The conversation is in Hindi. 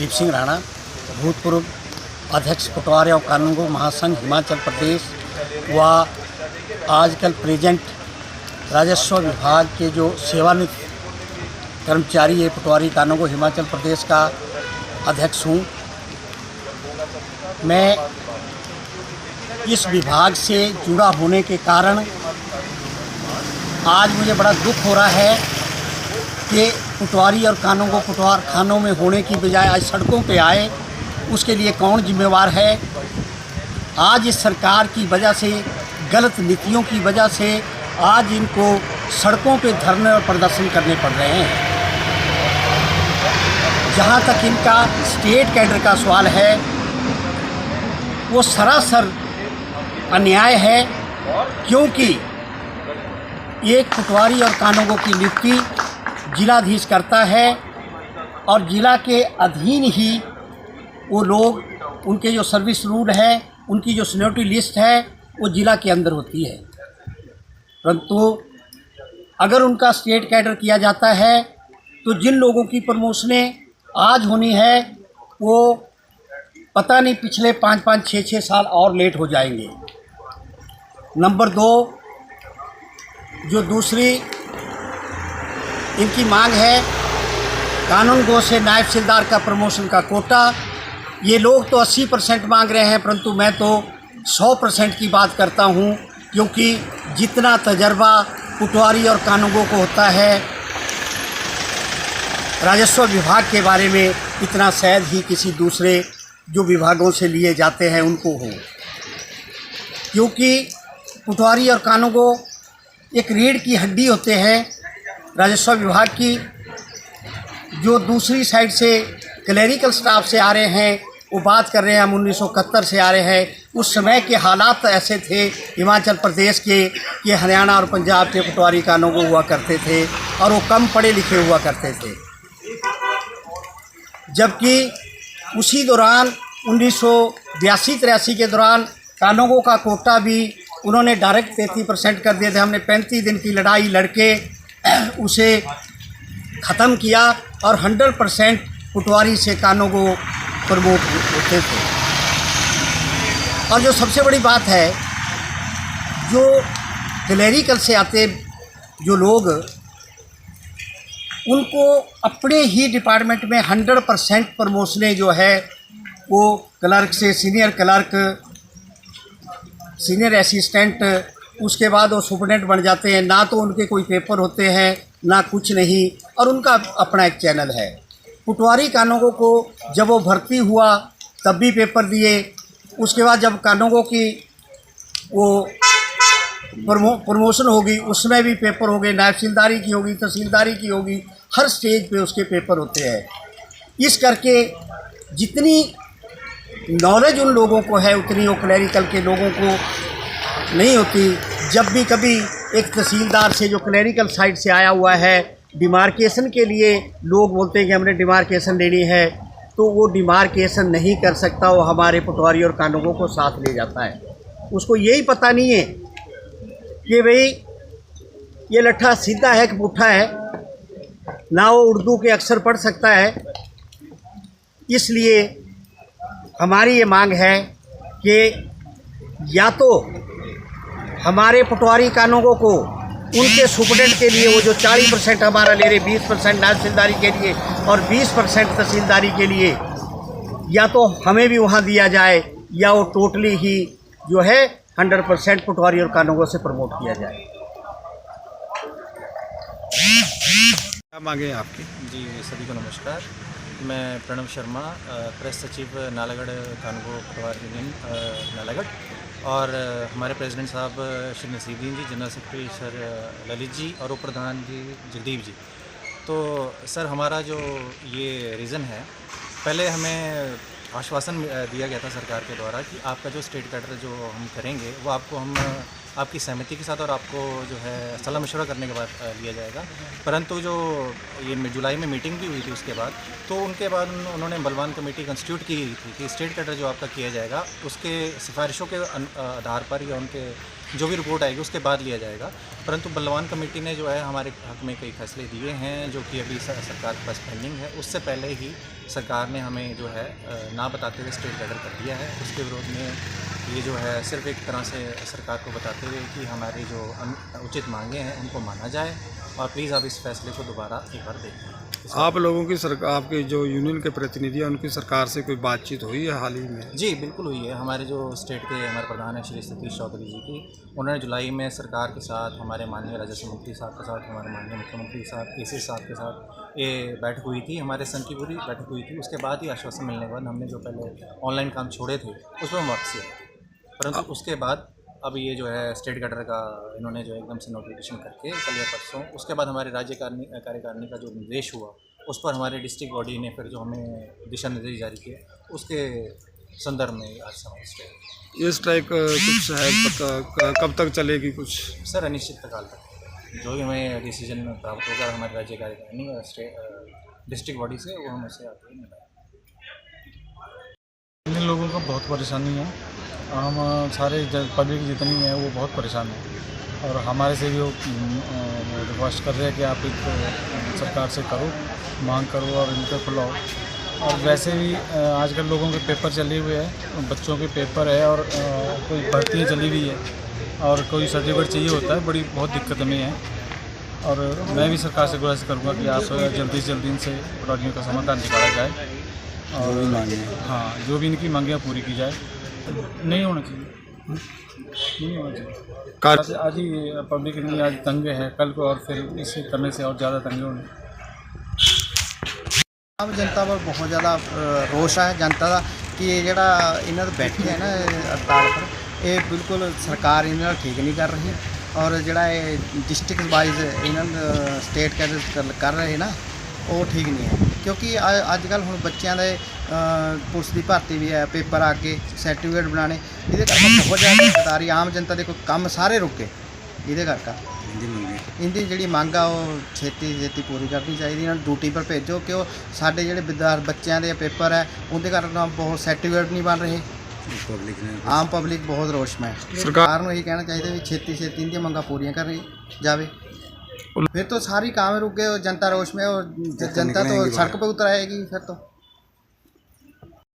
प्रदीप सिंह राणा, भूतपूर्व अध्यक्ष पटवारी और कानूनगो महासंघ हिमाचल प्रदेश व आजकल प्रेजेंट राजस्व विभाग के जो सेवानिवृत्त कर्मचारी है पटवारी कानूनगो हिमाचल प्रदेश का अध्यक्ष हूँ। मैं इस विभाग से जुड़ा होने के कारण आज मुझे बड़ा दुख हो रहा है कि पटवारी और कानूनगो पटवार खानों में होने की बजाय आज सड़कों पे आए। उसके लिए कौन जिम्मेवार है? आज इस सरकार की वजह से, गलत नीतियों की वजह से आज इनको सड़कों पे धरने और प्रदर्शन करने पड़ रहे हैं। जहाँ तक इनका स्टेट कैडर का सवाल है, वो सरासर अन्याय है, क्योंकि एक पटवारी और कानूनगो की नियुक्ति जिलाधीश करता है और जिला के अधीन ही वो लोग, उनके जो सर्विस रूल है, उनकी जो सीनियरिटी लिस्ट है, वो जिला के अंदर होती है। परंतु अगर उनका स्टेट कैडर किया जाता है तो जिन लोगों की प्रमोशनें आज होनी है वो पता नहीं पिछले 5-5, 6-6 साल और लेट हो जाएंगे। नंबर 2, जो दूसरी इनकी मांग है कानूनगो से नायब तहसीलदार का प्रमोशन का कोटा। ये लोग तो 80% मांग रहे हैं, परंतु मैं तो 100% की बात करता हूँ, क्योंकि जितना तजर्बा पटवारी और कानूनगो को होता है राजस्व विभाग के बारे में, इतना शायद ही किसी दूसरे जो विभागों से लिए जाते हैं उनको हो। क्योंकि पटवारी और कानूनगो एक रीढ़ की हड्डी होते हैं राजस्व विभाग की। जो दूसरी साइड से क्लरिकल स्टाफ से आ रहे हैं, वो बात कर रहे हैं हम 1971 से आ रहे हैं। उस समय के हालात ऐसे थे हिमाचल प्रदेश के कि हरियाणा और पंजाब के पटवारी कानूनगो हुआ करते थे और वो कम पढ़े लिखे हुआ करते थे। जबकि उसी दौरान 1982-83 के दौरान कानूनगो का कोटा भी उन्होंने डायरेक्ट 33% कर दिए थे। हमने 35 दिन की लड़ाई लड़के उसे ख़त्म किया और 100% पटवारी से कानूनगो प्रमोट होते थे। और जो सबसे बड़ी बात है, जो क्लरिकल से आते जो लोग, उनको अपने ही डिपार्टमेंट में 100% प्रमोशनें जो है वो क्लर्क से सीनियर क्लर्क, सीनियर असिस्टेंट, उसके बाद वो सुपरडेंट बन जाते हैं। ना तो उनके कोई पेपर होते हैं, ना कुछ नहीं, और उनका अपना एक चैनल है। पटवारी कानूनगो को जब वो भर्ती हुआ तब भी पेपर दिए, उसके बाद जब कानूनगो की वो प्रमोशन होगी उसमें भी पेपर हो गए, नायब तहसीलदारी की होगी, तहसीलदारी की होगी, हर स्टेज पे उसके पेपर होते हैं। इस करके जितनी नॉलेज उन लोगों को है उतनी वो क्लरिकल के लोगों को नहीं होती। जब भी कभी एक तहसीलदार से जो क्लरिकल साइड से आया हुआ है, डिमार्केशन के लिए लोग बोलते हैं कि हमने डिमार्केशन लेनी है, तो वो डिमार्केशन नहीं कर सकता। वो हमारे पटवारी और कानूनगो को साथ ले जाता है। उसको यही पता नहीं है कि भाई ये लट्ठा सीधा है कि पुट्ठा है, ना वो उर्दू के अक्षर पढ़ सकता है। इसलिए हमारी ये मांग है कि या तो हमारे पटवारी कानूनगो को उनके सुपरडेंट के लिए वो जो 40% हमारा ले रहे, 20% नायब तहसीलदारी के लिए और 20% तहसीलदारी के लिए, या तो हमें भी वहाँ दिया जाए, या वो टोटली ही जो है 100% पटवारी और कानूनगो से प्रमोट किया जाए। क्या मांगे आपकी? जी, सभी को नमस्कार। मैं प्रणव शर्मा, प्रेस सचिव नालागढ़ कानूनगो पटवार यूनियन नालागढ़, और हमारे प्रेसिडेंट साहब श्री नसीरुद्दीन जी, general secretary sir Lalit ji और उप प्रधान जी जगदीप जी। तो सर, हमारा जो ये रीज़न है, पहले हमें आश्वासन दिया गया था सरकार के द्वारा कि आपका जो स्टेट कैडर जो हम करेंगे वो आपको हम आपकी सहमति के साथ और आपको जो है सलाह मशवरा करने के बाद लिया जाएगा। परंतु जो ये जुलाई में मीटिंग भी हुई थी उसके बाद, तो उनके बाद उन्होंने बलवान कमेटी कंस्टिट्यूट की थी कि स्टेट कैडर जो आपका किया जाएगा उसके सिफारिशों के आधार पर या उनके जो भी रिपोर्ट आएगी उसके बाद लिया जाएगा। परंतु बलवान कमेटी ने जो है हमारे हक में कई फैसले दिए हैं जो कि अभी सरकार के पास पेंडिंग है। उससे पहले ही सरकार ने हमें जो है ना बताते हुए स्टेट कैडर कर दिया है। उसके विरोध में ये जो है सिर्फ एक तरह से सरकार को बताते हुए कि हमारी जो उचित मांगे हैं उनको माना जाए और प्लीज़ आप इस फैसले को दोबारा एक बार देखें। आप लोगों की सरकार, आपके जो यूनियन के प्रतिनिधि हैं उनकी सरकार से कोई बातचीत हुई है हाल ही में? जी बिल्कुल हुई है। हमारे जो स्टेट के हमारे प्रधान हैं श्री सतीश चौधरी जी की, उन्होंने जुलाई में सरकार के साथ, हमारे माननीय राजस्व मंत्री साहब के साथ, हमारे माननीय मुख्यमंत्री साहब केसी साहब के साथ ये बैठक हुई थी। हमारे संघ की पूरी बैठक हुई थी। उसके बाद ही आश्वासन मिलने के बाद हमने जो पहले ऑनलाइन काम छोड़े थे उस पर हम वापसी आए, परंतु उसके बाद अब ये जो है स्टेट कैडर का इन्होंने जो एकदम से नोटिफिकेशन करके कल या परसों, उसके बाद हमारे राज्य कार्यकारिणी का जो निर्देश हुआ उस पर हमारे डिस्ट्रिक्ट बॉडी ने फिर जो हमें दिशा निर्देश जारी किए उसके संदर्भ में आज हमारे स्ट्राइक। ये स्ट्राइक कुछ है कब तक चलेगी? कुछ सर अनिश्चित काल तक जो भी हमें डिसीजन प्राप्त होगा हमारे राज्य कार्यकारिणी डिस्ट्रिक्ट बॉडी से वो हम उसे आते ही मिलाएंगे। इन लोगों को बहुत परेशानी है। हम सारे पब्लिक जितनी है वो बहुत परेशान है और हमारे से भी वो रिक्वेस्ट कर रहे हैं कि आप एक सरकार से करो, मांग करो और इनको खुलाओ। और वैसे भी आजकल लोगों के पेपर चले हुए हैं, बच्चों के पेपर है और कोई भर्ती चली हुई है और कोई सर्टिफिकेट चाहिए होता है, बड़ी बहुत दिक्कत में है। और मैं भी सरकार से गुजारिश करूँगा कि आप जल्दी से जल्दी इनसे पटवारियों का समाधान निकाला जाए और हाँ जो भी इनकी मांगें पूरी की जाए। नहीं होना चाहिए, नहीं होना चाहिए। आज ही पब्लिक इतनी आज तंग है, कल को और फिर इसे करने से और ज़्यादा तंग होने। आम जनता पर बहुत ज़्यादा रोष है जनता का कि ਜਿਹੜਾ ਇਹਨਾਂ ਦੇ बैठे है ना हड़ताल पर, ये बिल्कुल सरकार इन्होंने ठीक नहीं कर रही और ਜਿਹੜਾ ਇਹ डिस्ट्रिक्ट वाइज इन्होंने स्टेट कैडर कर रहे ना वो ठीक नहीं है। क्योंकि अजकल हुण बच्चों के पुलिस की भर्ती भी है, पेपर आके सर्टिफिकेट बनाने, ये बहुत ज़्यादा दिक्कत आ रही। आम जनता के कोई काम सारे रुके ये करके इनकी जी मंग आ छेती छेती पूरी करनी चाहिए। इन्होंने ड्यूटी पर भेजो कि साढ़े जो बच्चों के पेपर है उनके कारण बहुत सर्टिफिकेट नहीं बन रहे। आम पब्लिक बहुत रोष में सरकार को यही कहना चाहिए भी छेती छेती इनकी मंगा पूरी कर जाए, फिर तो सारी काम रुक गए, जनता रोष में और जनता तो सड़क पर उतर आएगी फिर तो।